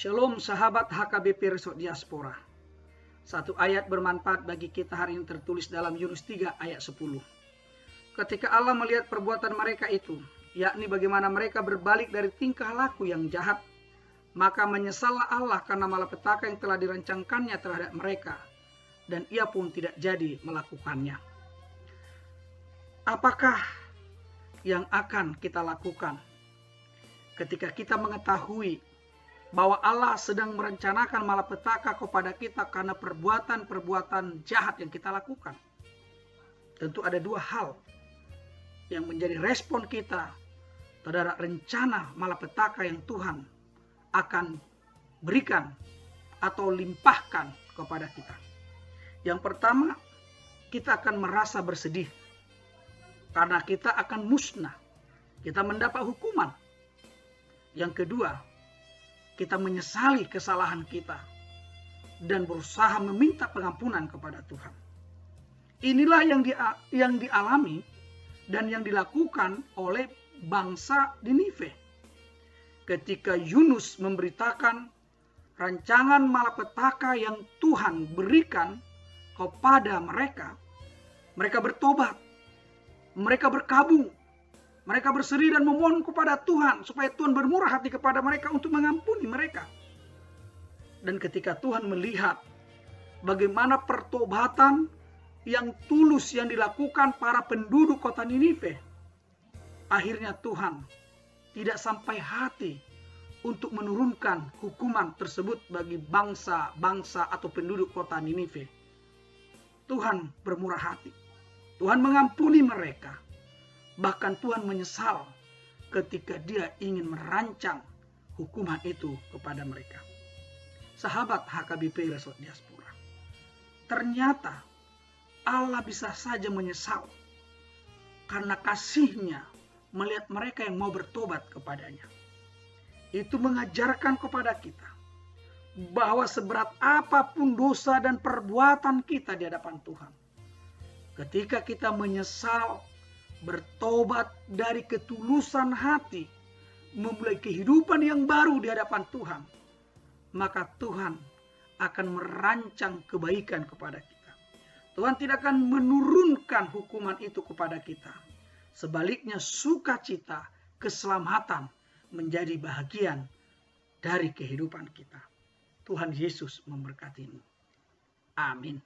Shalom sahabat HKBP Resort Diaspora. Satu ayat bermanfaat bagi kita hari ini tertulis dalam Yunus 3 ayat 10. Ketika Allah melihat perbuatan mereka itu, yakni bagaimana mereka berbalik dari tingkah laku yang jahat, maka menyesallah Allah karena malapetaka yang telah dirancangkannya terhadap mereka, dan ia pun tidak jadi melakukannya. Apakah yang akan kita lakukan ketika kita mengetahui bahwa Allah sedang merencanakan malapetaka kepada kita karena perbuatan-perbuatan jahat yang kita lakukan? Tentu ada dua hal yang menjadi respon kita terhadap rencana malapetaka yang Tuhan akan berikan atau limpahkan kepada kita. Yang pertama, kita akan merasa bersedih karena kita akan musnah, kita mendapat hukuman. Yang kedua, kita menyesali kesalahan kita dan berusaha meminta pengampunan kepada Tuhan. Inilah yang dialami dan yang dilakukan oleh bangsa Ninive. Ketika Yunus memberitakan rancangan malapetaka yang Tuhan berikan kepada mereka, mereka bertobat, mereka berkabung, mereka berseri dan memohon kepada Tuhan supaya Tuhan bermurah hati kepada mereka untuk mengampuni mereka. Dan ketika Tuhan melihat bagaimana pertobatan yang tulus yang dilakukan para penduduk kota Ninive, akhirnya Tuhan tidak sampai hati untuk menurunkan hukuman tersebut bagi bangsa-bangsa atau penduduk kota Ninive. Tuhan bermurah hati. Tuhan mengampuni mereka. Bahkan Tuhan menyesal ketika Dia ingin merancang hukuman itu kepada mereka. Sahabat HKBP Resort Diaspora, ternyata Allah bisa saja menyesal karena kasih-Nya melihat mereka yang mau bertobat kepadanya. Itu mengajarkan kepada kita bahwa seberat apapun dosa dan perbuatan kita di hadapan Tuhan, ketika kita menyesal, bertobat dari ketulusan hati, memulai kehidupan yang baru di hadapan Tuhan, maka Tuhan akan merancang kebaikan kepada kita. Tuhan tidak akan menurunkan hukuman itu kepada kita. Sebaliknya, sukacita, keselamatan menjadi bahagian dari kehidupan kita. Tuhan Yesus memberkatimu. Amin.